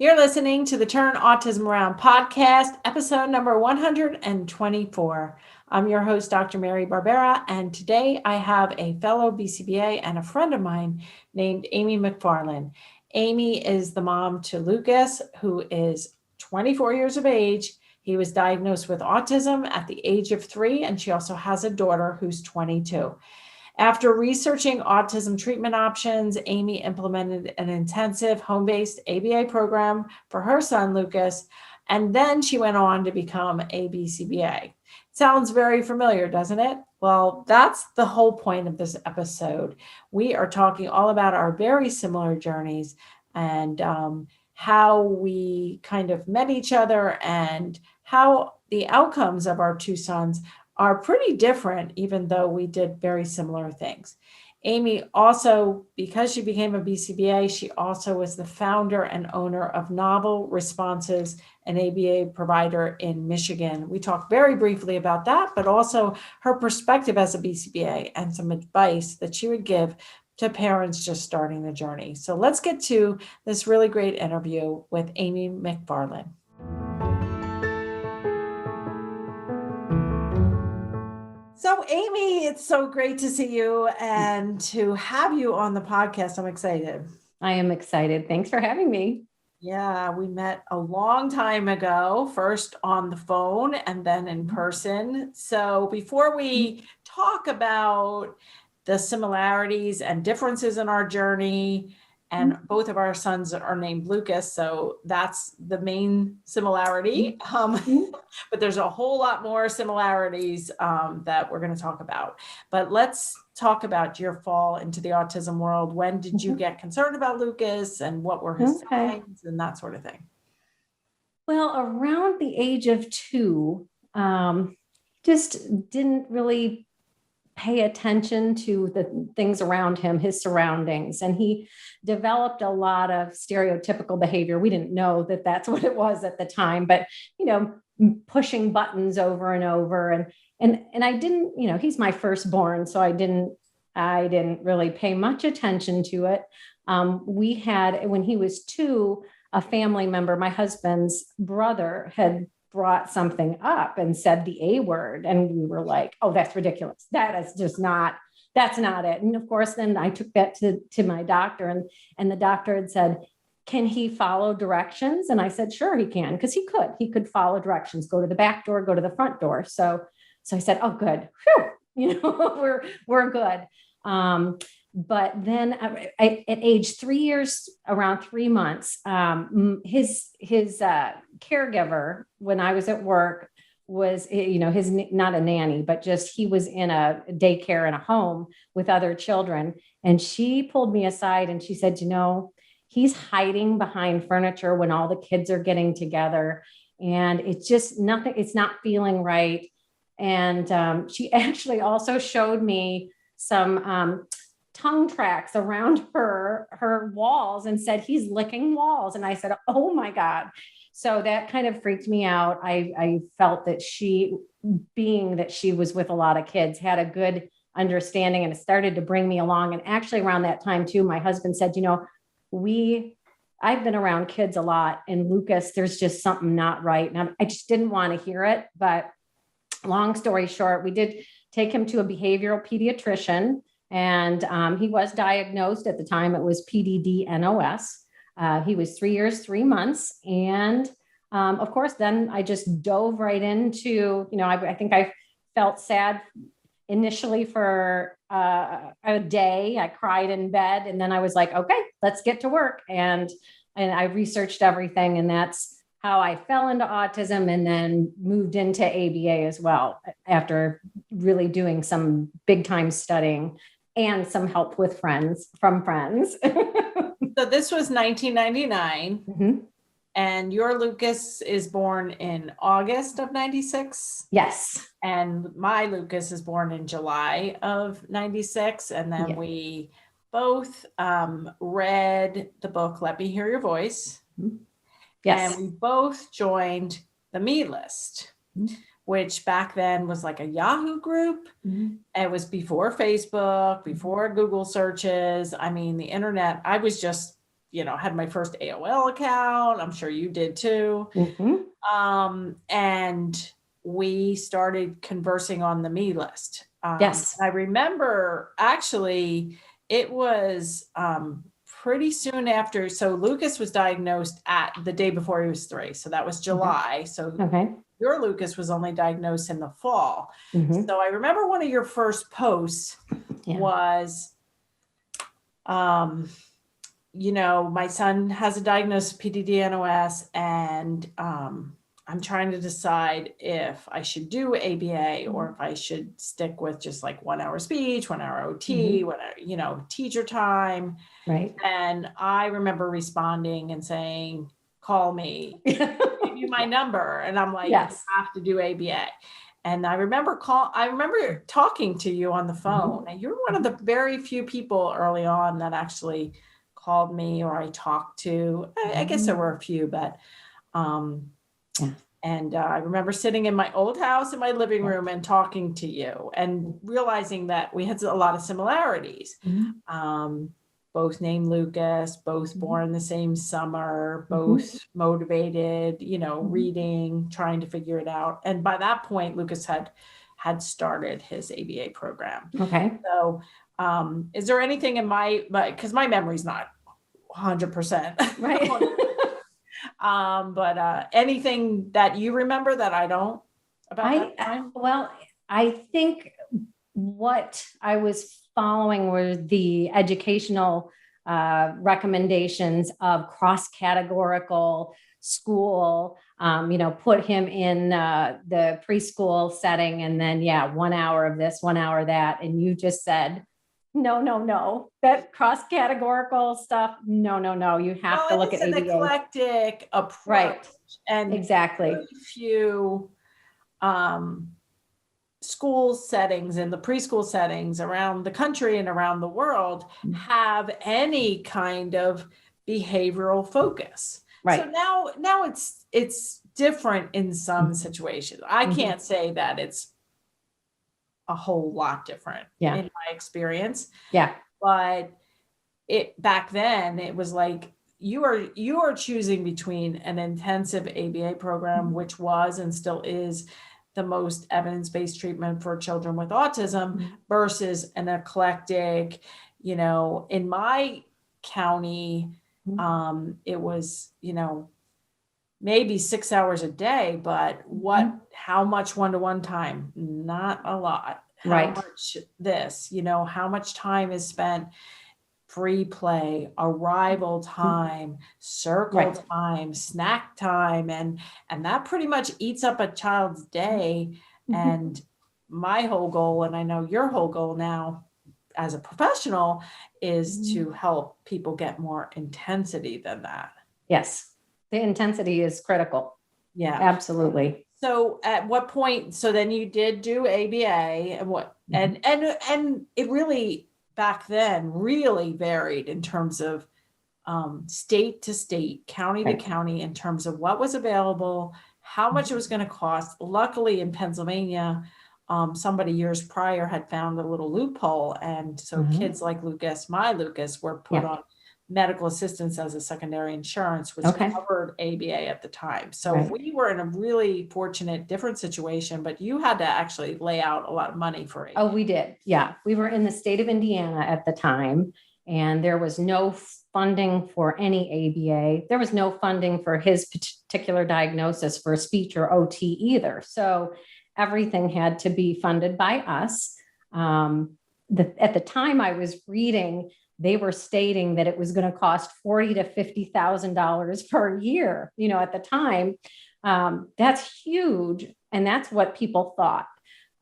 You're listening to the Turn Autism Around podcast, episode number 124. I'm your host, Dr. Mary Barbera, and today I have a fellow BCBA and a friend of mine named Amy McFarland. Amy is the mom to Lucas, who is 24 years of age. He was diagnosed with autism at the age of 3, and she also has a daughter who's 22. After researching autism treatment options, Amy implemented an intensive home-based ABA program for her son, Lucas, and then she went on to become a BCBA. Sounds very familiar, doesn't it? Well, that's the whole point of this episode. We are talking all about our very similar journeys and how we kind of met each other and how the outcomes of our two sons are pretty different, even though we did very similar things. Amy also, because she became a BCBA, she also was the founder and owner of Novel Responses, an ABA provider in Michigan. We talked very briefly about that, but also her perspective as a BCBA and some advice that she would give to parents just starting the journey. So let's get to this really great interview with Amy McFarland. So Amy, it's so great to see you and to have you on the podcast. I'm excited. I am excited. Thanks for having me. Yeah, we met a long time ago, first on the phone and then in person. So before we talk about the similarities and differences in our journey, and both of our sons are named Lucas, so that's the main similarity. But there's a whole lot more similarities that we're going to talk about. But let's talk about your fall into the autism world. When did you get concerned about Lucas, and what were his signs and that sort of thing? Well, around the age of 2, just didn't really pay attention to the things around him, his surroundings. And he developed a lot of stereotypical behavior. We didn't know that that's what it was at the time, but, pushing buttons over and over. And I didn't, he's my firstborn, so I didn't really pay much attention to it. We had, when he was 2, a family member, my husband's brother, had brought something up and said the A word. And we were like, oh, that's ridiculous. That's not it. And of course, then I took that to my doctor, and the doctor had said, can he follow directions? And I said, sure, he can. Cause he could follow directions, go to the back door, go to the front door. So I said, oh, good. Whew. we're good. But then at age 3 years, around 3 months, his caregiver, when I was at work, was, his, not a nanny, but just, he was in a daycare in a home with other children. And she pulled me aside and she said, he's hiding behind furniture when all the kids are getting together. And it's just nothing, it's not feeling right. And she actually also showed me some tongue tracks around her walls and said, he's licking walls. And I said, oh my God. So that kind of freaked me out. I felt that she, being that she was with a lot of kids, had a good understanding, and it started to bring me along. And actually around that time too, my husband said, I've been around kids a lot, and Lucas, there's just something not right. And I just didn't want to hear it. But long story short, we did take him to a behavioral pediatrician. And he was diagnosed at the time. It was PDD-NOS. He was 3 years, 3 months. And of course, then I just dove right into, I think I felt sad initially for a day. I cried in bed, and then I was like, okay, let's get to work. And I researched everything, and that's how I fell into autism, and then moved into ABA as well, after really doing some big time studying and some help with from friends. So this was 1999. Mm-hmm. And your Lucas is born in August of 96. Yes. And my Lucas is born in July of 96. And then we both read the book, Let Me Hear Your Voice. Mm-hmm. Yes. And we both joined the Me List, which back then was like a Yahoo group. Mm-hmm. It was before Facebook, before Google searches. I mean, the internet, I was just had my first AOL account. I'm sure you did too. And we started conversing on the me list. Yes. I remember actually it was pretty soon after. So Lucas was diagnosed at the day before he was 3. So that was July. So your Lucas was only diagnosed in the fall. So I remember one of your first posts was, my son has a diagnosis of PDD-NOS, and I'm trying to decide if I should do ABA or if I should stick with just like 1 hour speech, 1 hour OT, teacher time. Right. And I remember responding and saying, call me, give you my number. And I'm like, yes, you have to do ABA. And I remember talking to you on the phone, and you're one of the very few people early on that actually called me or I talked to. I guess there were a few, but and I remember sitting in my old house in my living room and talking to you and realizing that we had a lot of similarities. Both named Lucas, both born the same summer, both motivated, reading, trying to figure it out. And by that point, Lucas had started his ABA program. Okay. So is there anything in because my memory's not 100%. Right. But anything that you remember that I don't about that time? Well, I think what I was following were the educational recommendations of cross-categorical school, put him in the preschool setting, and then 1 hour of this, 1 hour that. And you just said, no, that cross-categorical stuff. No. You have to look at ABA. It's an eclectic approach. Right. And exactly. Very few school settings and the preschool settings around the country and around the world have any kind of behavioral focus. Right. So now it's different in some situations. I can't say that it's a whole lot different in my experience. Yeah. But back then it was like you are choosing between an intensive ABA program, which was and still is the most evidence-based treatment for children with autism, versus an eclectic, in my county, it was, maybe 6 hours a day, but how much one-to-one time? Not a lot. How much this, how much time is spent free play, arrival time, circle time, snack time, and that pretty much eats up a child's day. And my whole goal, and I know your whole goal now as a professional, is to help people get more intensity than that. Yes, the intensity is critical. Yeah, absolutely. So at what point, so then you did do ABA, and what, and it really back then really varied in terms of state to state, county to county, in terms of what was available, how much it was going to cost. Luckily in Pennsylvania, somebody years prior had found a little loophole. And so kids like my Lucas were put on medical assistance as a secondary insurance, which covered ABA at the time. So we were in a really fortunate, different situation, but you had to actually lay out a lot of money for ABA. Oh, we did. Yeah. We were in the state of Indiana at the time, and there was no funding for any ABA. There was no funding for his particular diagnosis for speech or OT either. So everything had to be funded by us. At the time I was reading, they were stating that it was going to cost $40,000 to $50,000 per year. At the time, that's huge, and that's what people thought.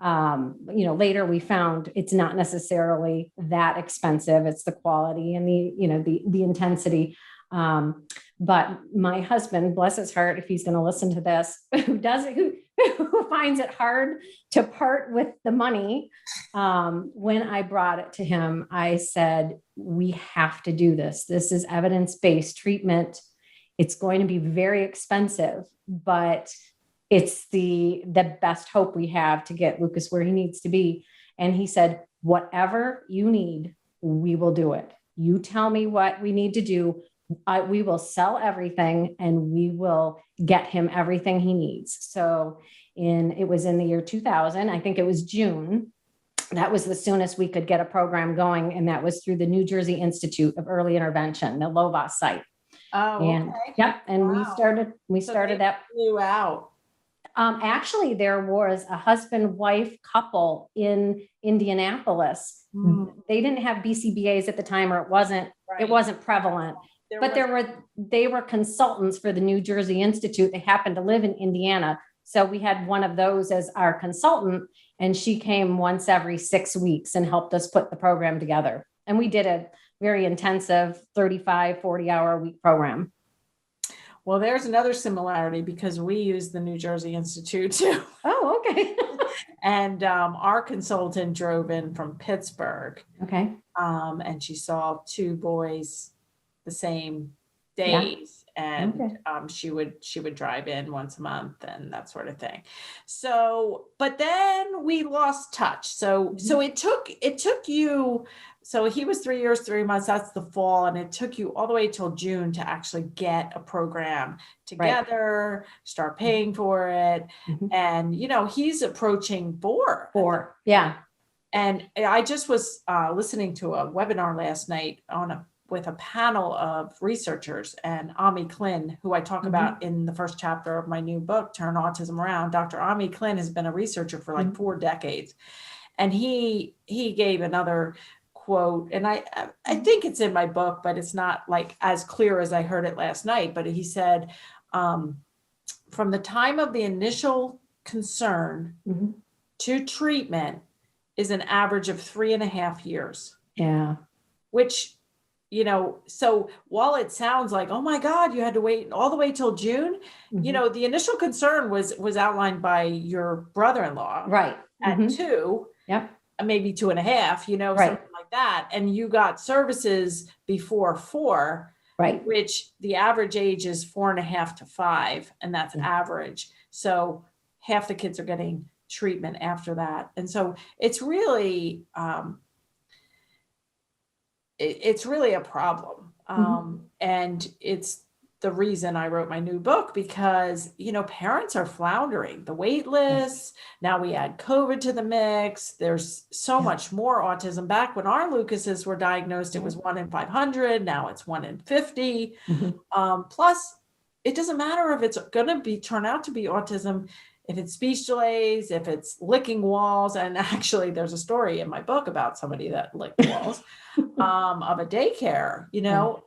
Later we found it's not necessarily that expensive. It's the quality and the intensity. But my husband, bless his heart, if he's going to listen to this, who finds it hard to part with the money. When I brought it to him, I said, we have to do this. This is evidence-based treatment. It's going to be very expensive, but it's the best hope we have to get Lucas where he needs to be. And he said, whatever you need, we will do it. You tell me what we need to do. we will sell everything and we will get him everything he needs. So it was in the year 2000, I think it was June. That was the soonest we could get a program going. And that was through the New Jersey Institute of Early Intervention, the LOVA site. Oh, And okay. yep. And Wow. we So started they that. flew out. Actually, there was a husband-wife couple in Indianapolis. They didn't have BCBAs at the time, or it wasn't prevalent. But they were consultants for the New Jersey Institute. They happened to live in Indiana. So we had one of those as our consultant, and she came once every 6 weeks and helped us put the program together. And we did a very intensive 35, 40-hour a week program. Well, there's another similarity because we use the New Jersey Institute too. Oh, okay. And our consultant drove in from Pittsburgh. Okay. And she saw 2 boys the same days. Yeah. And she would drive in once a month and that sort of thing. So, but then we lost touch. So it took you. So he was 3 years, 3 months, that's the fall. And it took you all the way till June to actually get a program together, start paying for it. And, he's approaching 4. Yeah. And I just was listening to a webinar last night with a panel of researchers, and Ami Klin, who I talk about in the first chapter of my new book, Turn Autism Around. Dr. Ami Klin has been a researcher for like 4 decades. And he gave another quote, and I think it's in my book, but it's not like as clear as I heard it last night. But he said, from the time of the initial concern to treatment is an average of 3.5 years. Yeah. Which, so while it sounds like, oh my God, you had to wait all the way till June, the initial concern was outlined by your brother-in-law. Right. At 2. Yep. Maybe 2.5, something like that. And you got services before 4, right? Which the average age is 4.5 to 5. And that's average. So half the kids are getting treatment after that. And so it's really, it's really a problem. And it's the reason I wrote my new book, because, parents are floundering. The wait lists, now we add COVID to the mix. There's so much more autism. Back when our Lucases were diagnosed, it was 1 in 500. Now it's 1 in 50. Plus, it doesn't matter if it's going to turn out to be autism, if it's speech delays, if it's licking walls. And actually, there's a story in my book about somebody that licked walls of a daycare,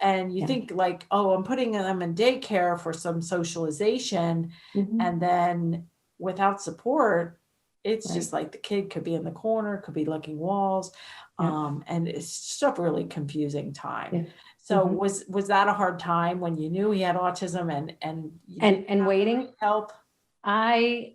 and you think like, oh, I'm putting them in daycare for some socialization. And then without support, it's just like the kid could be in the corner, could be licking walls. And it's just a really confusing time. So was that a hard time when you knew he had autism and waiting help? I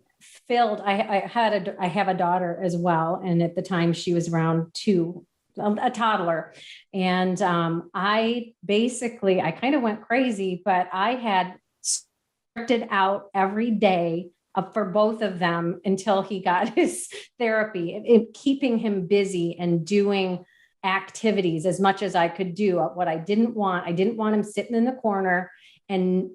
have a daughter as well. And at the time she was around 2, a toddler. And I kind of went crazy, but I had scripted out every day for both of them until he got his therapy, keeping him busy and doing activities as much as I could do. What I didn't want him sitting in the corner, and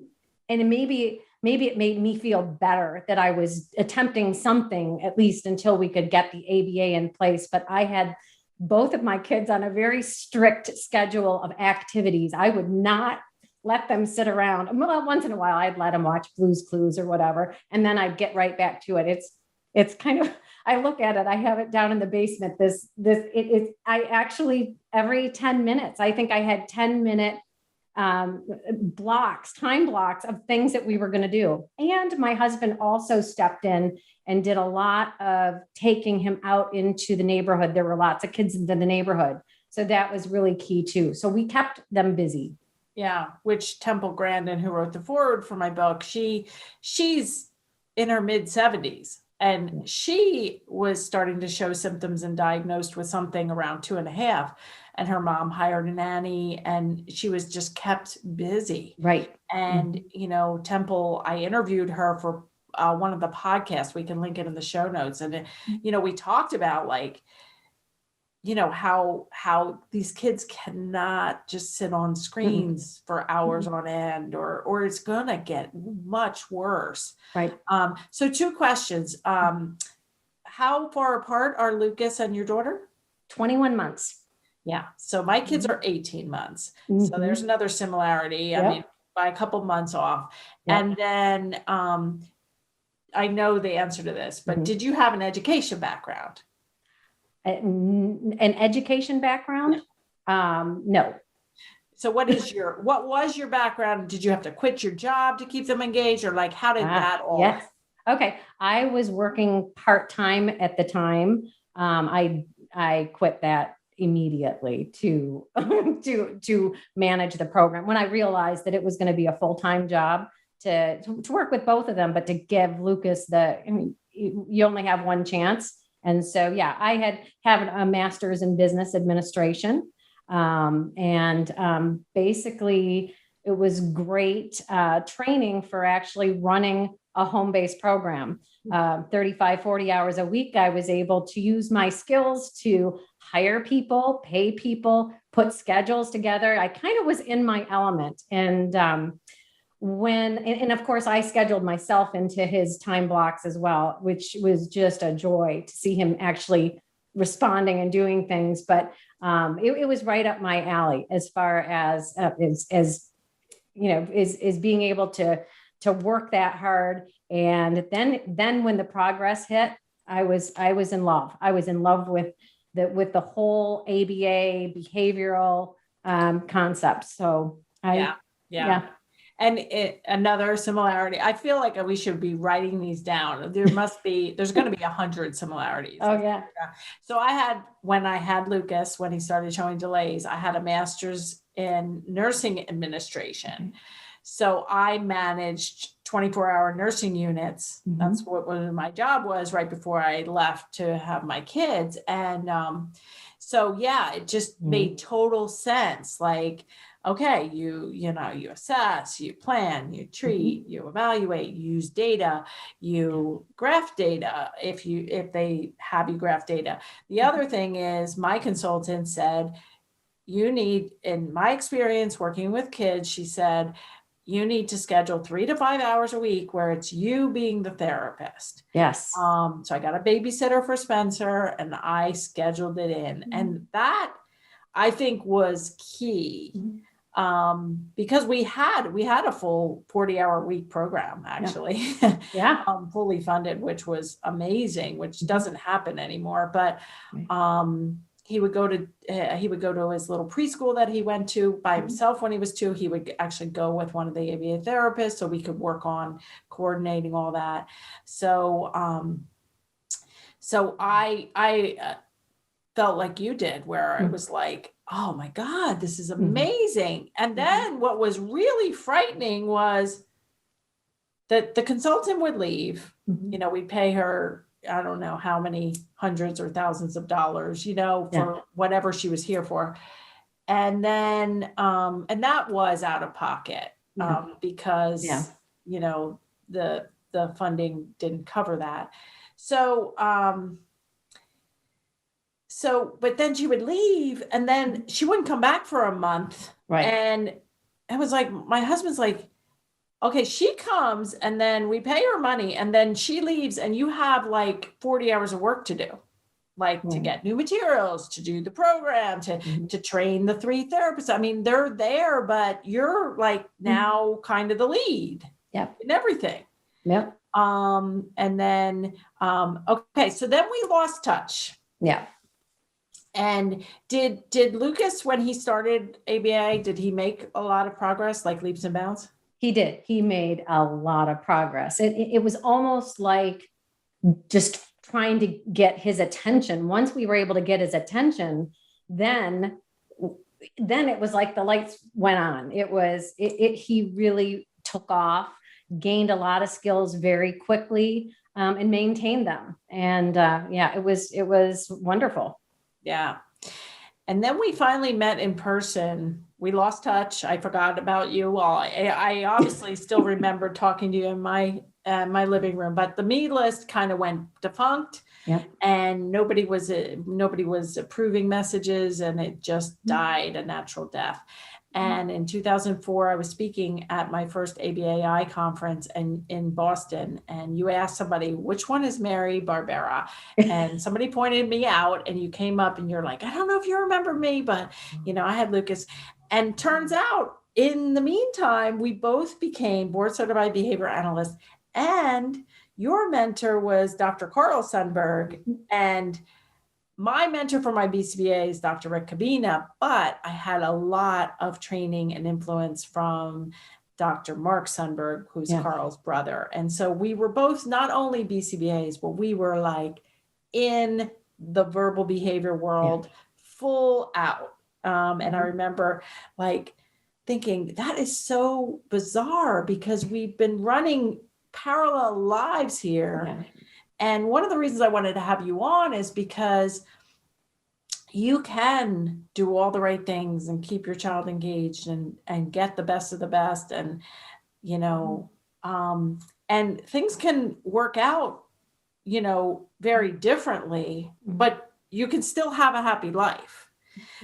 maybe it made me feel better that I was attempting something, at least until we could get the ABA in place. But I had both of my kids on a very strict schedule of activities. I would not let them sit around. Well, once in a while, I'd let them watch Blue's Clues or whatever, and then I'd get right back to it. It's kind of, I look at it, I have it down in the basement. I actually, every 10 minutes, I think I had 10-minute time blocks of things that we were going to do. And my husband also stepped in and did a lot of taking him out into the neighborhood. There were lots of kids in the neighborhood. So that was really key too. So we kept them busy. Yeah. Which Temple Grandin, who wrote the foreword for my book, she's in her mid-70s. And she was starting to show symptoms and diagnosed with something around 2.5. And her mom hired a nanny, and she was just kept busy. Right. And, Temple, I interviewed her for one of the podcasts. We can link it in the show notes. And, we talked about like, how these kids cannot just sit on screens for hours on end, or it's gonna get much worse. Right. So 2 questions. How far apart are Lucas and your daughter? 21 months. Yeah. So my kids are 18 months. So there's another similarity. I mean, by a couple months off. Yep. And then I know the answer to this, but did you have an education background? An education background? No. So what was your background? Did you have to quit your job to keep them engaged, or like how did that all? Yes. Okay. I was working part-time at the time. I quit that immediately to manage the program when I realized that it was going to be a full-time job to work with both of them, but to give Lucas you only have one chance. And so, yeah, I have a master's in business administration. Basically it was great training for actually running a home-based program. 35, 40 hours a week. I was able to use my skills to hire people, pay people, put schedules together. I kind of was in my element. And of course I scheduled myself into his time blocks as well, which was just a joy to see him actually responding and doing things. But it was right up my alley as far as being able to work that hard. And then when the progress hit, I was in love. I was in love with the whole ABA behavioral concept. So yeah. And another similarity, I feel like we should be writing these down. There's going to be 100 similarities. Oh yeah. So when I had Lucas, when he started showing delays, I had a master's in nursing administration. So I managed 24-hour nursing units. That's what my job was right before I left to have my kids. And so, yeah, it just made total sense. Like, okay, you assess, you plan, you treat, you evaluate, you use data, you graph data if they have you graph data. The other thing is my consultant said, you need, in my experience working with kids, she said, you need to schedule 3 to 5 hours a week where it's you being the therapist. Yes. So I got a babysitter for Spencer and I scheduled it in. And that I think was key. Because we had a full 40-hour week program, actually. Yeah. Fully funded, which was amazing, which doesn't happen anymore. But he would go to his little preschool that he went to by himself when he was 2. He would actually go with one of the ABA therapists so we could work on coordinating all that. So I felt like you did, where it was like, oh my God, this is amazing. And then what was really frightening was that the consultant would leave. We'd pay her, I don't know how many hundreds or thousands of dollars, for whatever she was here for. And then, and that was out of pocket because, the funding didn't cover that. So, but then she would leave and then she wouldn't come back for a month. Right. And it was like, my husband's like, okay, she comes and then we pay her money and then she leaves and you have like 40 hours of work to do, like to get new materials, to do the program, to train the 3 therapists. I mean, they're there, but you're like now kind of the lead in everything. Yep. And then, okay, so then we lost touch. Yeah. And did Lucas, when he started ABA, did he make a lot of progress, like leaps and bounds? He did. He made a lot of progress. It was almost like just trying to get his attention. Once we were able to get his attention, then it was like the lights went on. He really took off, gained a lot of skills very quickly, and maintained them. And it was wonderful. Yeah. And then we finally met in person we lost touch. I forgot about you all. I obviously still remember talking to you in my living room, but the me list kind of went defunct. Yeah. And nobody was approving messages, and it just died a natural death. And in 2004, I was speaking at my first ABAI conference in Boston, and you asked somebody, which one is Mary Barbera? And somebody pointed me out, and you came up and you're like, I don't know if you remember me, but I had Lucas. And turns out in the meantime, we both became board certified behavior analysts, and your mentor was Dr. Carl Sundberg, and my mentor for my BCBA is Dr. Rick Cabina, but I had a lot of training and influence from Dr. Mark Sundberg, who's Carl's brother. And so we were both not only BCBAs, but we were like in the verbal behavior world full out. And I remember like thinking that is so bizarre because we've been running parallel lives here. Yeah. And one of the reasons I wanted to have you on is because you can do all the right things and keep your child engaged and get the best of the best. And, and things can work out, very differently, but you can still have a happy life.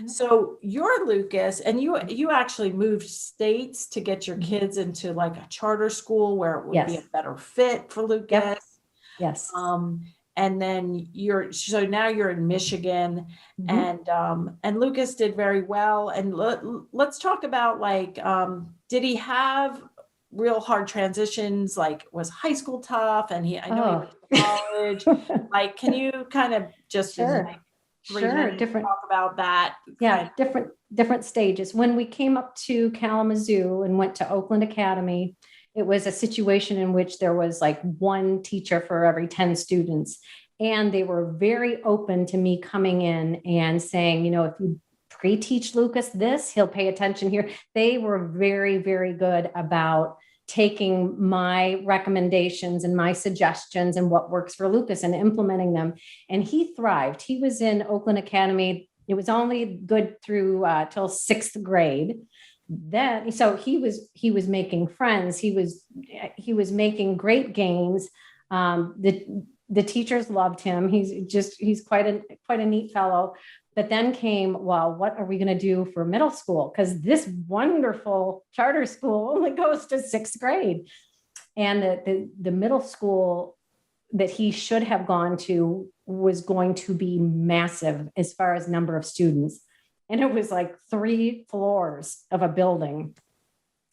So you're Lucas, and you actually moved states to get your kids into like a charter school where it would be a better fit for Lucas. Yep. Yes. And then now you're in Michigan, and Lucas did very well. And let's talk about like, did he have real hard transitions? Like, was high school tough? And I know he went to college. Like, can you kind of just different talk about that? Yeah, different stages. When we came up to Kalamazoo and went to Oakland Academy, it was a situation in which there was like one teacher for every 10 students. And they were very open to me coming in and saying, if you pre-teach Lucas this, he'll pay attention here. They were very, very good about taking my recommendations and my suggestions and what works for Lucas and implementing them. And he thrived. He was in Oakland Academy. It was only good through till 6th grade. Then, so he was making friends. He was making great gains. The teachers loved him. He's quite a neat fellow. But then came, well, what are we going to do for middle school? Because this wonderful charter school only goes to 6th grade. And the middle school that he should have gone to was going to be massive as far as number of students. And it was like 3 floors of a building.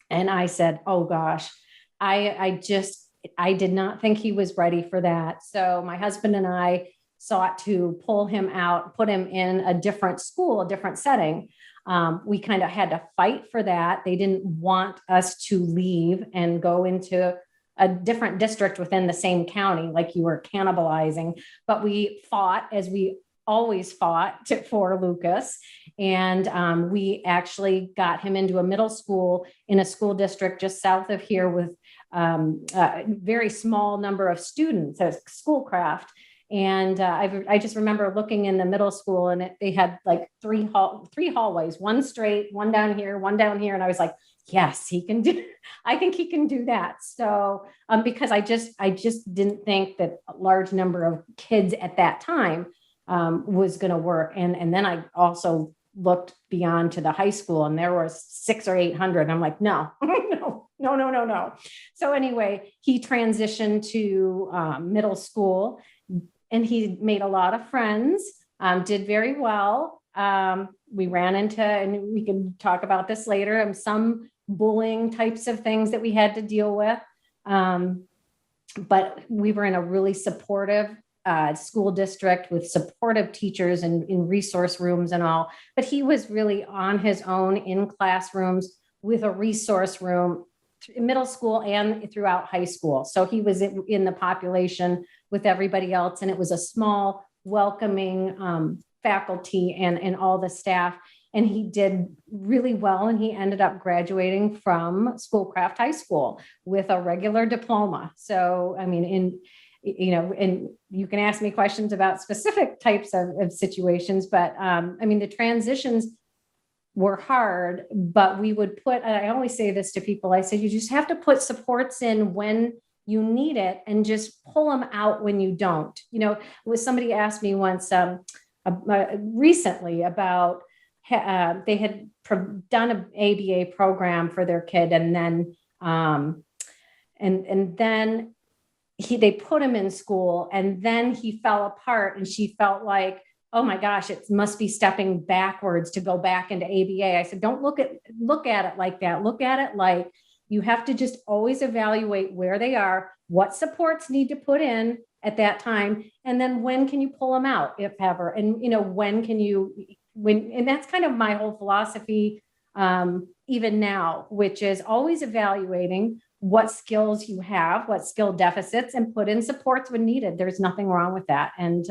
And I said, oh gosh, I did not think he was ready for that. So my husband and I sought to pull him out, put him in a different school, a different setting. We kind of had to fight for that. They didn't want us to leave and go into a different district within the same county, like you were cannibalizing. But we fought, as we always fought, for Lucas. And we actually got him into a middle school in a school district just south of here with a very small number of students, a Schoolcraft. And I just remember looking in the middle school, and they had like three hallways, one straight, one down here. And I was like, yes, he can do, I think he can do that. So because I just didn't think that a large number of kids at that time was going to work. And then I also looked beyond to the high school, and there was 600 or 800. And I'm like, no. So anyway, he transitioned to middle school, and he made a lot of friends, did very well. We ran into, and we can talk about this later, some bullying types of things that we had to deal with. But we were in a really supportive school district with supportive teachers and in resource rooms and all. But he was really on his own in classrooms with a resource room in middle school and throughout high school. So he was in the population with everybody else. And it was a small, welcoming faculty and all the staff. And he did really well. And he ended up graduating from Schoolcraft High School with a regular diploma. So, I mean, and you can ask me questions about specific types of situations, but I mean, the transitions were hard, but we would put, and I always say this to people, I say, you just have to put supports in when you need it and just pull them out when you don't. Somebody asked me once recently about, they had done an ABA program for their kid. And then, and then they put him in school, and then he fell apart, and she felt like, oh my gosh, it must be stepping backwards to go back into ABA. I said, don't look at it like that. Look at it like you have to just always evaluate where they are, what supports need to put in at that time, and then when can you pull them out, if ever, and and that's kind of my whole philosophy, even now, which is always evaluating what skills you have, what skill deficits, and put in supports when needed. There's nothing wrong with that. And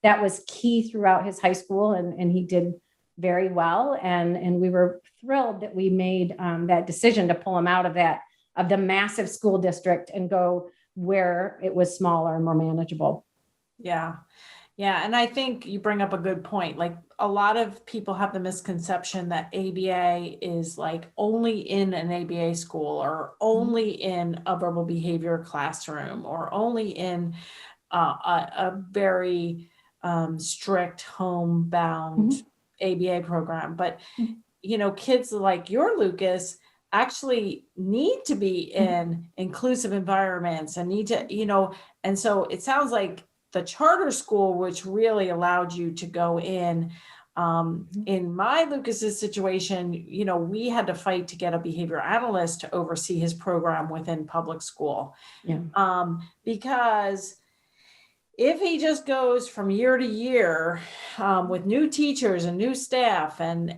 that was key throughout his high school, and he did very well. And we were thrilled that we made that decision to pull him out of the massive school district and go where it was smaller and more manageable. Yeah. Yeah. And I think you bring up a good point. Like, a lot of people have the misconception that ABA is like only in an ABA school, or only in a verbal behavior classroom, or only in a very strict homebound ABA program. But, kids like your Lucas actually need to be in inclusive environments and need to, and so it sounds like the charter school, which really allowed you to go in my Lucas's situation, we had to fight to get a behavior analyst to oversee his program within public school. Yeah. Because if he just goes from year to year with new teachers and new staff, and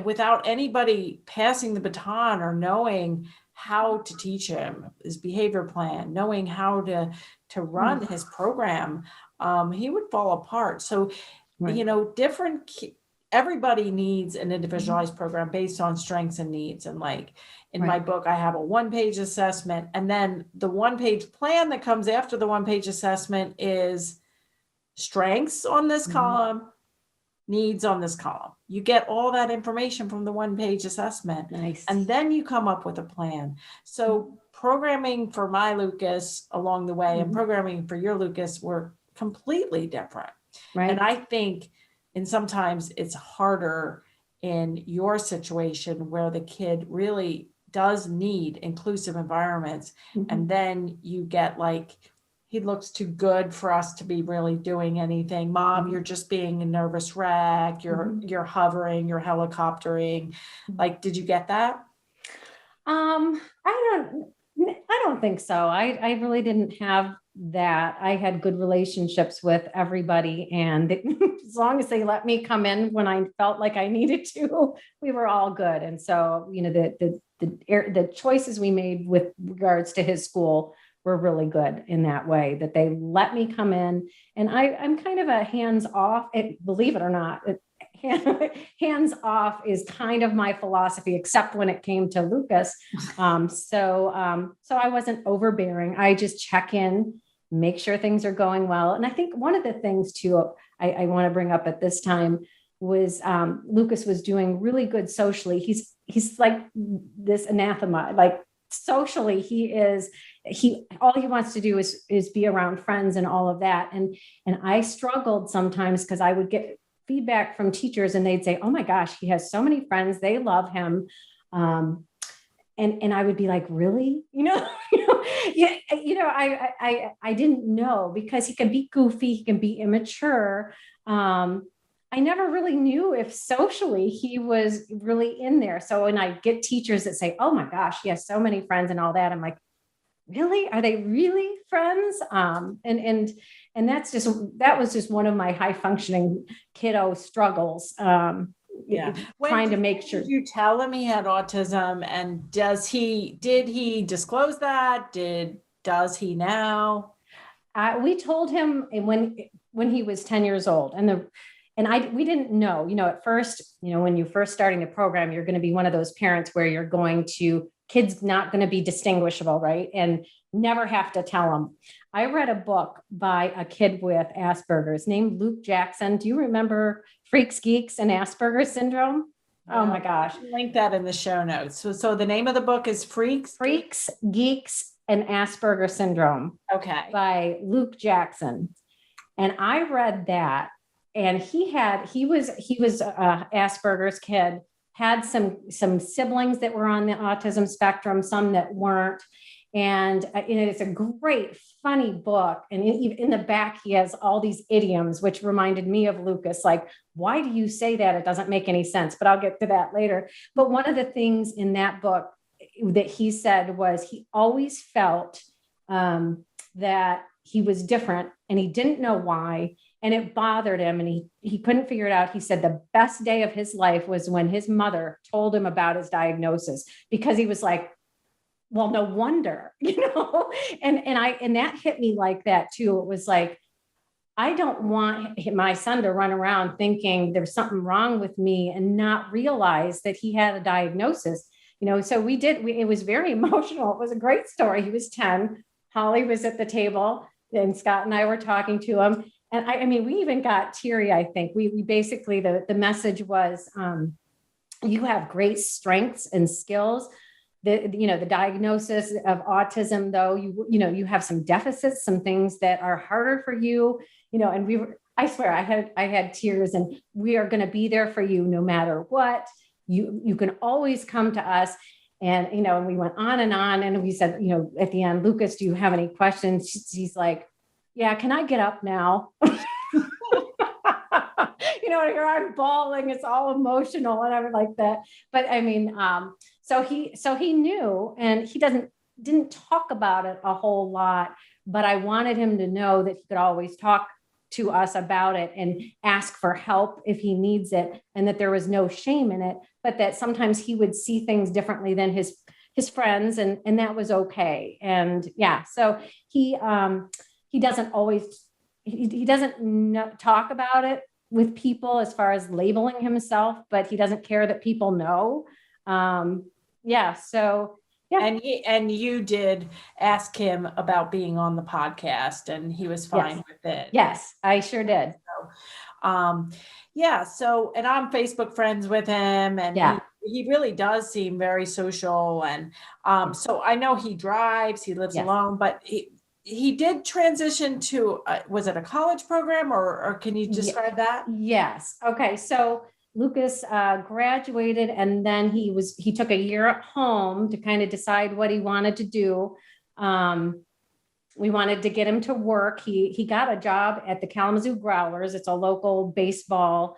without anybody passing the baton or knowing how to teach him his behavior plan, knowing how to run his program, he would fall apart. So, right. Everybody needs an individualized program based on strengths and needs. And like in my book, I have a 1-page assessment, and then the 1-page plan that comes after the 1-page assessment is strengths on this column, needs on this column. You get all that information from the 1-page assessment. Nice. And then you come up with a plan. So programming for my Lucas along the way and programming for your Lucas were completely different. Right. And I think, and sometimes it's harder in your situation where the kid really does need inclusive environments. And then you get like, he looks too good for us to be really doing anything. Mom, you're just being a nervous wreck. You're hovering, you're helicoptering. Like, did you get that? I don't think so. I really didn't have that. I had good relationships with everybody, and as long as they let me come in when I felt like I needed to, we were all good. And so, the choices we made with regards to his school were really good in that way, that they let me come in. And I'm kind of a hands-off, believe it or not, hands-off is kind of my philosophy, except when it came to Lucas. So I wasn't overbearing. I just check in, make sure things are going well. And I think one of the things too, I want to bring up at this time was Lucas was doing really good socially. He's like this anathema, like socially all he wants to do is be around friends and all of that. And I struggled sometimes because I would get feedback from teachers and they'd say, oh my gosh, he has so many friends. They love him. And I would be like, really? I didn't know, because he can be goofy. He can be immature. I never really knew if socially he was really in there. So when I get teachers that say, oh my gosh, he has so many friends and all that, I'm like, really? Are they really friends? And that was just one of my high functioning kiddo struggles. Trying to make sure. Did you tell him he had autism, and did he disclose that? Does he now? We told him when he was 10 years old, we didn't know, at first, when you first starting the program, you're going to be one of those parents where you're going to, kids not going to be distinguishable, right? And never have to tell them. I read a book by a kid with Asperger's named Luke Jackson. Do you remember Freaks, Geeks, and Asperger's Syndrome? Oh my Well, gosh. link that in the show notes. So the name of the book is Freaks, Geeks, and Asperger Syndrome Okay. by Luke Jackson. And I read that, and he was Asperger's kid, had some siblings that were on the autism spectrum, some that weren't. And it's a great, funny book. And in the back, he has all these idioms, which reminded me of Lucas. Like, why do you say that? It doesn't make any sense, but I'll get to that later. But one of the things in that book that he said was he always felt that he was different and he didn't know why. And it bothered him and he couldn't figure it out. He said the best day of his life was when his mother told him about his diagnosis, because he was like, well, no wonder, and that hit me like that too. It was like, I don't want my son to run around thinking there's something wrong with me and not realize that he had a diagnosis, so it was very emotional. It was a great story. He was 10. Holly was at the table and Scott and I were talking to him. And I mean, we even got teary, I think. We basically, the message was, you have great strengths and skills. The diagnosis of autism, though, you have some deficits, some things that are harder for you, and I swear I had tears, and we are going to be there for you no matter what. You can always come to us. And, and we went on, and we said, at the end, Lucas, do you have any questions? He's like, yeah, can I get up now? Here I'm bawling, it's all emotional and everything like that. But I mean, so he knew, and he didn't talk about it a whole lot, but I wanted him to know that he could always talk to us about it and ask for help if he needs it, and that there was no shame in it, but that sometimes he would see things differently than his friends, and that was okay. And yeah, so he doesn't always, he doesn't talk about it with people as far as labeling himself, but he doesn't care that people know. So yeah. And you did ask him about being on the podcast, and he was fine with it. Yes, I sure did. So, and I'm Facebook friends with him, and he really does seem very social. And so I know he drives, he lives alone, but he did transition to, was it a college program, or can you describe that? Yes. Okay. So Lucas graduated, and then he took a year at home to kind of decide what he wanted to do. We wanted to get him to work. He got a job at the Kalamazoo Growlers. It's a local baseball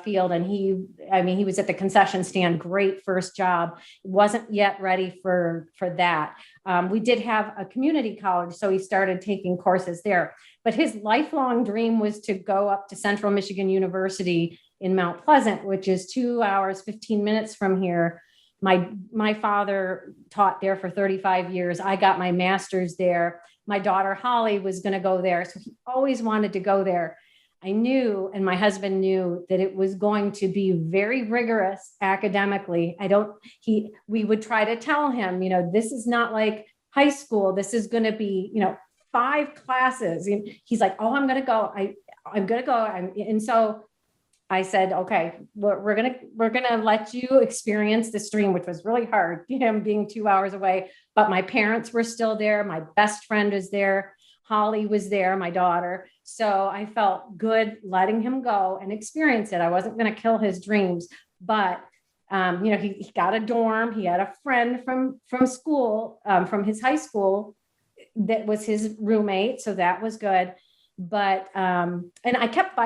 field. And he was at the concession stand. Great first job. Wasn't yet ready for that. We did have a community college, so he started taking courses there. But his lifelong dream was to go up to Central Michigan University in Mount Pleasant, which is 2 hours, 15 minutes from here. My father taught there for 35 years. I got my master's there. My daughter, Holly, was going to go there. So he always wanted to go there. I knew, and my husband knew, that it was going to be very rigorous academically. We would try to tell him, this is not like high school. This is going to be, 5 classes. And he's like, oh, I'm going to go. I'm going to go. And so I said, okay, we're going to let you experience this dream, which was really hard, him being 2 hours away, but my parents were still there. My best friend was there. Holly was there, my daughter. So I felt good letting him go and experience it. I wasn't going to kill his dreams, but he got a dorm. He had a friend from school, from his high school, that was his roommate. So that was good. But, and I kept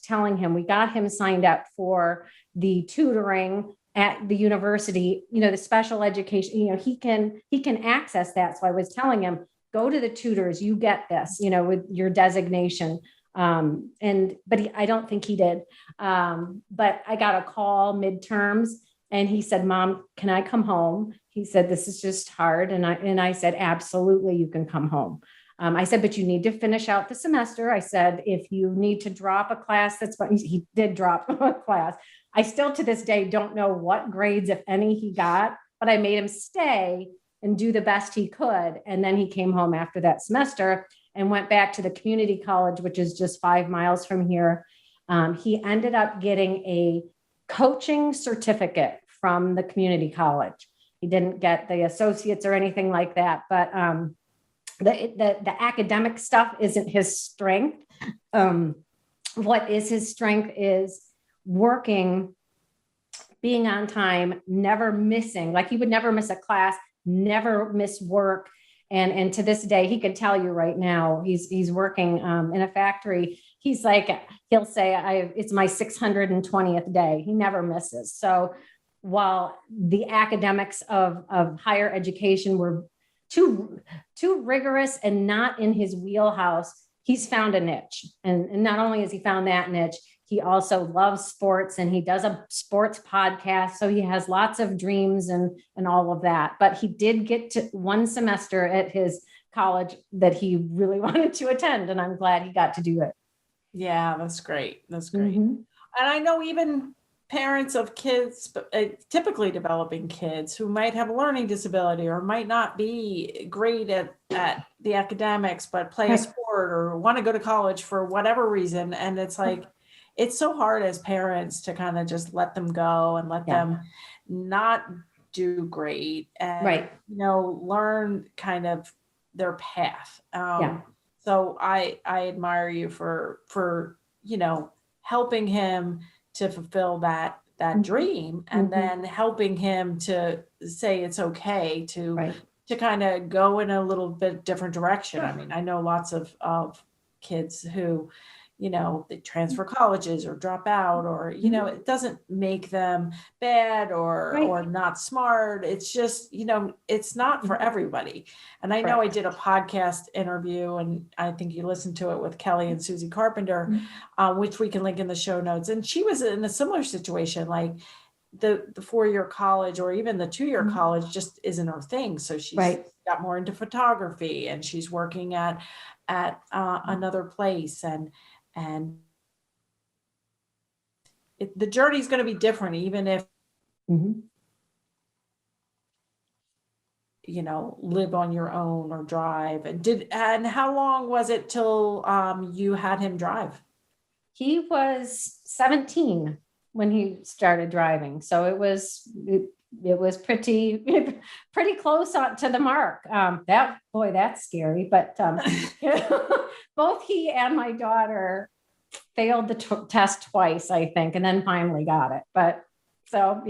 telling him, we got him signed up for the tutoring at the university, the special education, he can access that. So I was telling him, go to the tutors, you get this, with your designation. But I don't think he did. But I got a call midterms, and he said, Mom, can I come home? He said, this is just hard. And I said, absolutely, you can come home. I said, but you need to finish out the semester. I said, if you need to drop a class, that's fine. He did drop a class. I still to this day don't know what grades, if any, he got, but I made him stay and do the best he could. And then he came home after that semester and went back to the community college, which is just 5 miles from here. He ended up getting coaching certificate from the community college. He didn't get the associates or anything like that, but the academic stuff isn't his strength. What is his strength is working, being on time, never missing. Like he would never miss a class, never miss work. And to this day, he could tell you right now, he's working in a factory. He's like, he'll say, it's my 620th day. He never misses. So while the academics of higher education were too rigorous and not in his wheelhouse, he's found a niche. And not only has he found that niche, he also loves sports and he does a sports podcast. So he has lots of dreams and all of that. But he did get to one semester at his college that he really wanted to attend. And I'm glad he got to do it. Yeah, that's great. That's great. Mm-hmm. And I know even parents of kids, typically developing kids who might have a learning disability or might not be great at the academics, but play a sport or want to go to college for whatever reason. And it's like, it's so hard as parents to kind of just let them go and let them not do great and, learn kind of their path. So I admire you for, helping him to fulfill that dream and then helping him to say it's okay to kind of go in a little bit different direction. I mean, I know lots of kids who, they transfer colleges or drop out or, it doesn't make them bad or not smart. It's just, it's not for everybody. And I know I did a podcast interview and I think you listened to it with Kelly and Susie Carpenter, which we can link in the show notes. And she was in a similar situation, like the 4-year college or even the 2-year college just isn't her thing. So she's got more into photography and she's working at another place and the journey is going to be different, even if, live on your own or drive. And how long was it till you had him drive? He was 17 when he started driving. So it was pretty close to the mark. That's scary, but both he and my daughter failed the test twice, I think, and then finally got it. But so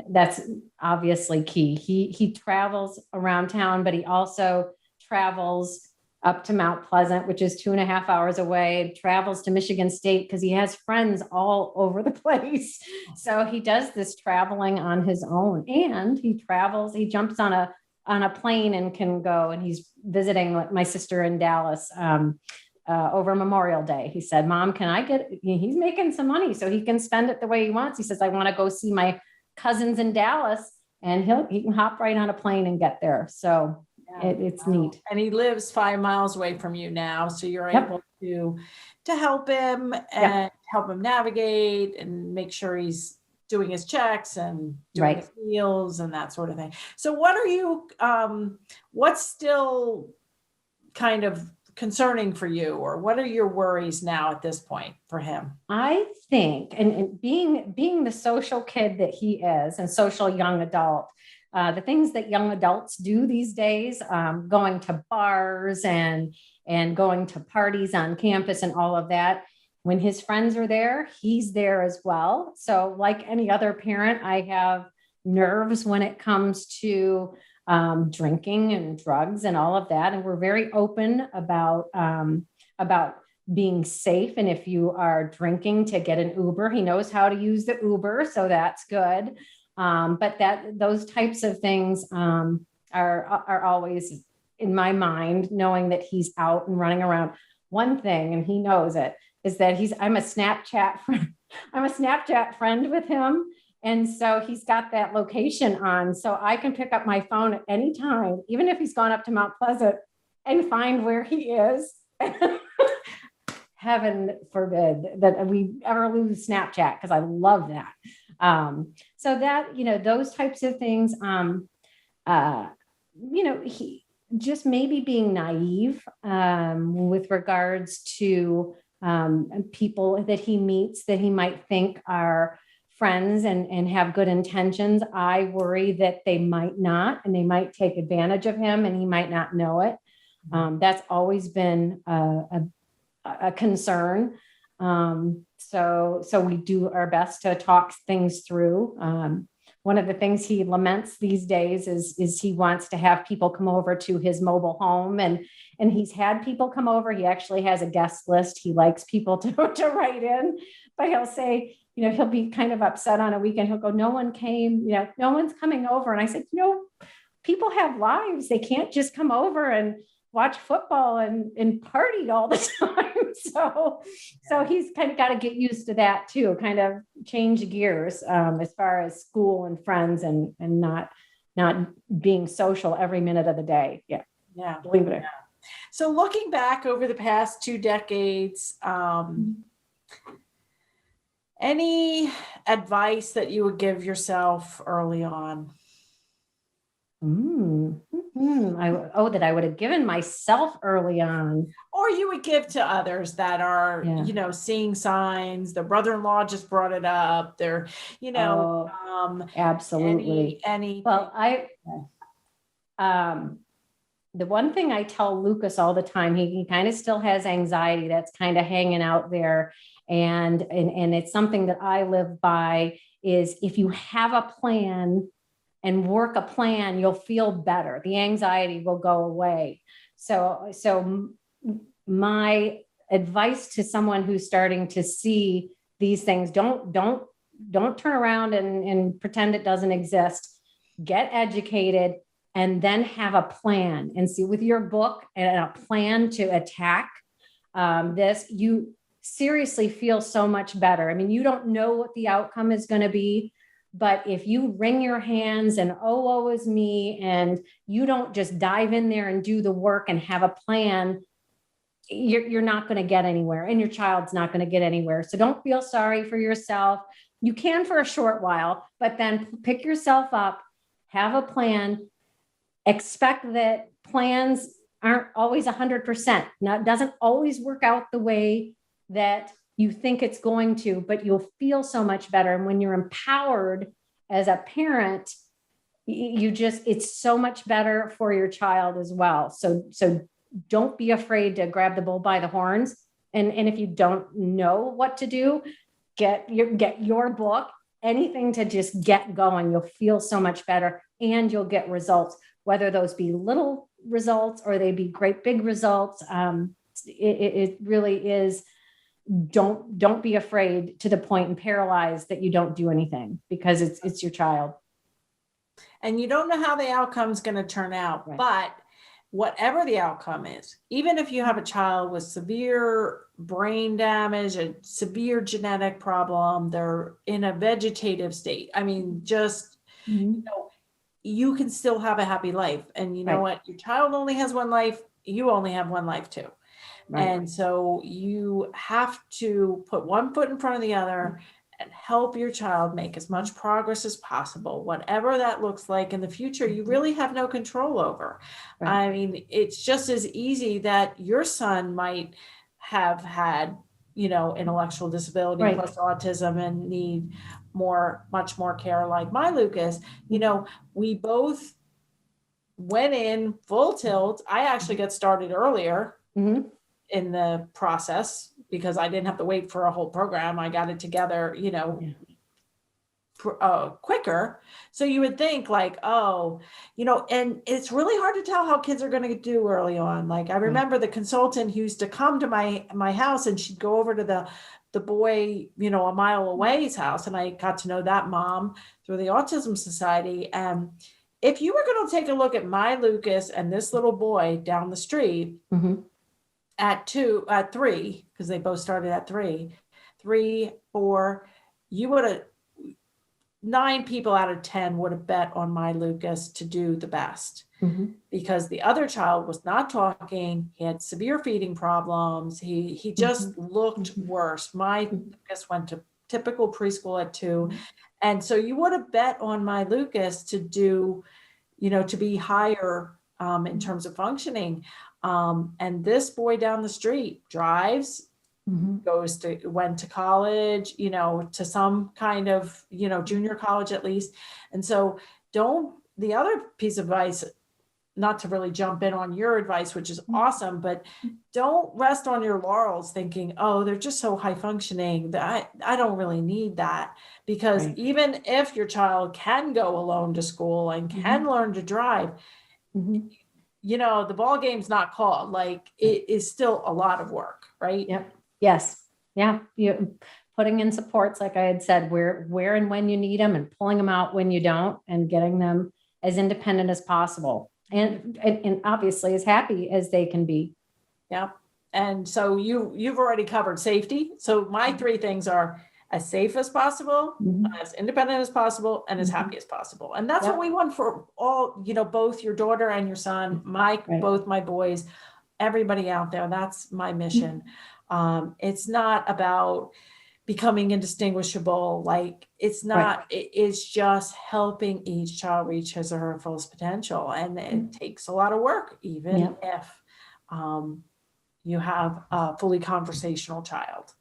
that's obviously key. He travels around town, but he also travels up to Mount Pleasant, which is 2.5 hours away, travels to Michigan State because he has friends all over the place. So he does this traveling on his own, and he jumps on a plane and can go, and he's visiting my sister in Dallas over Memorial Day. He said, Mom, he's making some money so he can spend it the way he wants. He says, I want to go see my cousins in Dallas, and he can hop right on a plane and get there. So it's neat. And he lives 5 miles away from you now. So you're able to help him and help him navigate and make sure he's doing his checks and doing his meals and that sort of thing. So what's still kind of concerning for you, or what are your worries now at this point for him? I think, and being the social kid that he is and social young adult, the things that young adults do these days, going to bars and going to parties on campus and all of that. When his friends are there, he's there as well. So like any other parent, I have nerves when it comes to drinking and drugs and all of that. And we're very open about being safe. And if you are drinking, to get an Uber. He knows how to use the Uber, so that's good. But those types of things are always in my mind, knowing that he's out and running around. One thing, and he knows it, is that I'm a Snapchat friend. I'm a Snapchat friend with him. And so he's got that location on, so I can pick up my phone at any time, even if he's gone up to Mount Pleasant, and find where he is. Heaven forbid that we ever lose Snapchat, because I love that. So that, those types of things, he just maybe being naive with regards to and people that he meets that he might think are friends and have good intentions. I worry that they might not, and they might take advantage of him and he might not know it. That's always been a concern. So we do our best to talk things through. One of the things he laments these days is he wants to have people come over to his mobile home, and he's had people come over. He actually has a guest list. He likes people to write in, but he'll say, he'll be kind of upset on a weekend. He'll go, no one came, no one's coming over. And I said, people have lives. They can't just come over and watch football and party all the time. So he's kind of got to get used to that too, kind of change gears as far as school and friends and not being social every minute of the day. Yeah. Yeah. Believe it. So looking back over the past 2 decades, any advice that you would give yourself early on? That I would have given myself early on. Or you would give to others that are, seeing signs. Their brother-in-law just brought it up. They're, absolutely. Any. Well, the one thing I tell Lucas all the time, he kind of still has anxiety that's kind of hanging out there. And it's something that I live by is if you have a plan and work a plan, you'll feel better. The anxiety will go away. So my advice to someone who's starting to see these things, don't turn around and pretend it doesn't exist. Get educated and then have a plan. And see, with your book and a plan to attack this, you seriously feel so much better. I mean, you don't know what the outcome is going to be, but if you wring your hands and woe is me, and you don't just dive in there and do the work and have a plan, you're not going to get anywhere, and your child's not going to get anywhere. So don't feel sorry for yourself. You can for a short while, but then pick yourself up, have a plan, expect that plans aren't always 100%. Now, it doesn't always work out the way that you think it's going to, but you'll feel so much better. And when you're empowered as a parent, it's so much better for your child as well. So don't be afraid to grab the bull by the horns. And if you don't know what to do, get your book, anything to just get going. You'll feel so much better and you'll get results, whether those be little results or they be great big results. It really is. Don't be afraid to the point and paralyzed that you don't do anything, because it's your child. And you don't know how the outcome is going to turn out, right. But whatever the outcome is, even if you have a child with severe brain damage, a severe genetic problem, they're in a vegetative state. I mean, just, you can still have a happy life. And you know what? Your child only has one life. You only have one life too. Right. And so you have to put one foot in front of the other and help your child make as much progress as possible, whatever that looks like in the future. You really have no control over. Right. I mean, it's just as easy that your son might have had, intellectual disability plus autism and need much more care like my Lucas. We both went in full tilt. I actually got started earlier. Mm-hmm. In the process, because I didn't have to wait for a whole program. I got it together, quicker. So you would think like, and it's really hard to tell how kids are going to do early on. Like I remember the consultant who used to come to my house, and she'd go over to the boy, a mile away's house. And I got to know that mom through the Autism Society. And if you were going to take a look at my Lucas and this little boy down the street, at 3, because they both started at 3, 4, you would have 9 people out of 10 would have bet on my Lucas to do the best, because the other child was not talking. He had severe feeding problems. He just looked worse. My Lucas went to typical preschool at 2. And so you would have bet on my Lucas to do, to be higher in terms of functioning. And this boy down the street drives, went to college, to some kind of, junior college at least. And so the other piece of advice, not to really jump in on your advice, which is awesome, but don't rest on your laurels thinking, oh, they're just so high functioning that I don't really need that. Because even if your child can go alone to school and can learn to drive, the ball game's not called. Like, it is still a lot of work, right? Yep. Yes. Yeah. You putting in supports, like I had said, where and when you need them, and pulling them out when you don't, and getting them as independent as possible. And obviously as happy as they can be. Yeah. And so you've already covered safety. So my three things are as safe as possible, as independent as possible, and as happy as possible. And that's what we want for all, both your daughter and your son, both my boys, everybody out there. That's my mission. It's not about becoming indistinguishable. Like, it's not, it's just helping each child reach his or her fullest potential. And it takes a lot of work, even if you have a fully conversational child.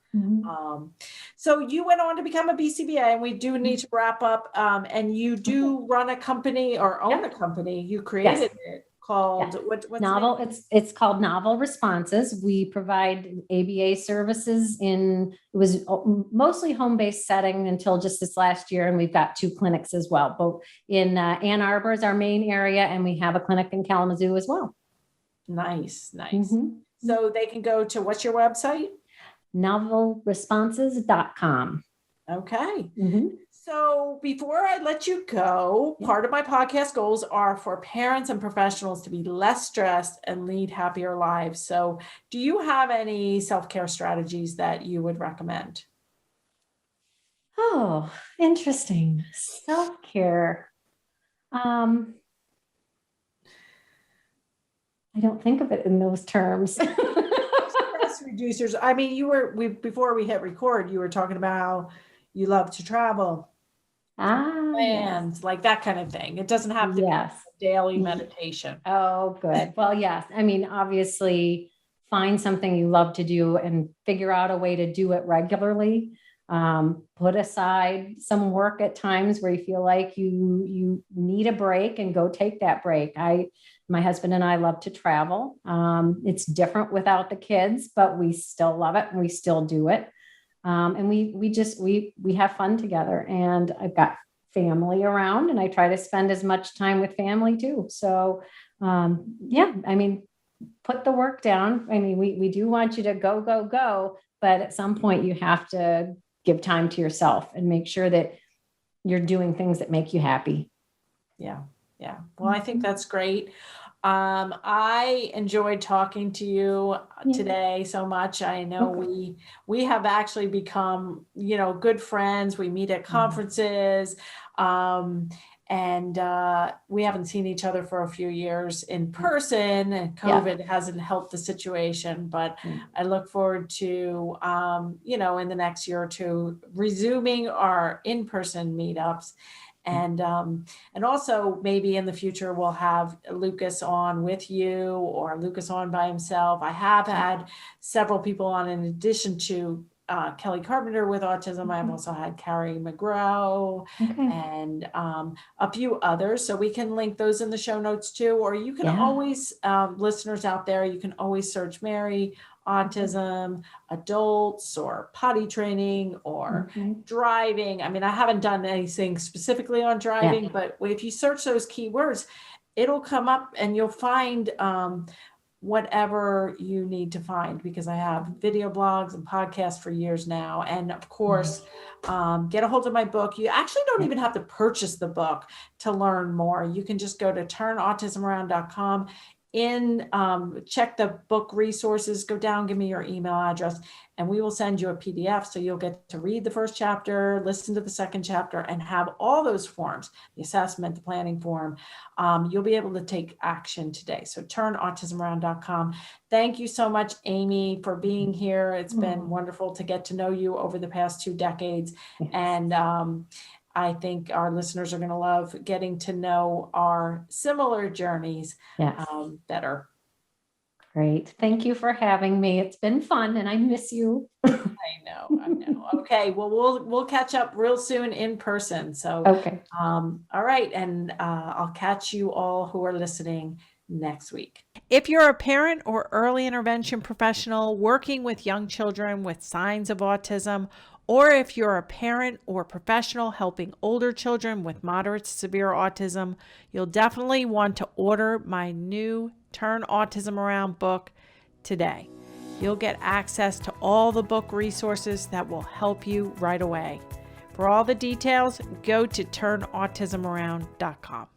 So you went on to become a BCBA, and we do need to wrap up. And you do run a company or own a company. You created it called what's Novel. It's called Novel Responses. We provide ABA services it was mostly home-based setting until just this last year. And we've got 2 clinics as well, both in Ann Arbor is our main area. And we have a clinic in Kalamazoo as well. Nice. So they can go to, what's your website? Novelresponses.com. Okay. So before I let you go, part of my podcast goals are for parents and professionals to be less stressed and lead happier lives. So do you have any self-care strategies that you would recommend? Oh, interesting. Self-care. I don't think of it in those terms. Stress reducers. I mean, before we hit record, you were talking about how you love to travel. Plans, like that kind of thing. It doesn't have to be daily meditation. Oh, good. Well, yes. I mean, obviously, find something you love to do and figure out a way to do it regularly. Put aside some work at times where you feel like you need a break, and go take that break. My husband and I love to travel. It's different without the kids, but we still love it and we still do it. And we have fun together, and I've got family around, and I try to spend as much time with family too. So, I mean, put the work down. I mean, we do want you to go, but at some point you have to give time to yourself and make sure that you're doing things that make you happy. Yeah. Well, I think that's great. I enjoyed talking to you today so much. I know we have actually become, good friends. We meet at conferences, and we haven't seen each other for a few years in person, and COVID hasn't helped the situation, but I look forward to, in the next year or two, resuming our in-person meetups. And also maybe in the future, we'll have Lucas on with you, or Lucas on by himself. I have had several people on in addition to Kelly Carpenter with autism. I've also had Carrie McGraw and a few others. So we can link those in the show notes too, or you can always, listeners out there, you can always search Mary autism, adults, or potty training, or driving. I mean, I haven't done anything specifically on driving, but if you search those keywords, it'll come up and you'll find whatever you need to find, because I have video blogs and podcasts for years now. And of course, get a hold of my book. You actually don't even have to purchase the book to learn more. You can just go to turnautismaround.com. Check the book resources, go down, give me your email address, and we will send you a PDF. So you'll get to read the first chapter, listen to the second chapter, and have all those forms, the assessment, the planning form. You'll be able to take action today. So turnautismaround.com. Thank you so much, Amy, for being here. It's been wonderful to get to know you over the past 2 decades. And I think our listeners are going to love getting to know our similar journeys better. Great. Thank you for having me. It's been fun and I miss you. I know. Okay, well, we'll catch up real soon in person. So, Okay. all right, and I'll catch you all who are listening next week. If you're a parent or early intervention professional working with young children with signs of autism, or if you're a parent or professional helping older children with moderate to severe autism, you'll definitely want to order my new Turn Autism Around book today. You'll get access to all the book resources that will help you right away. For all the details, go to turnautismaround.com.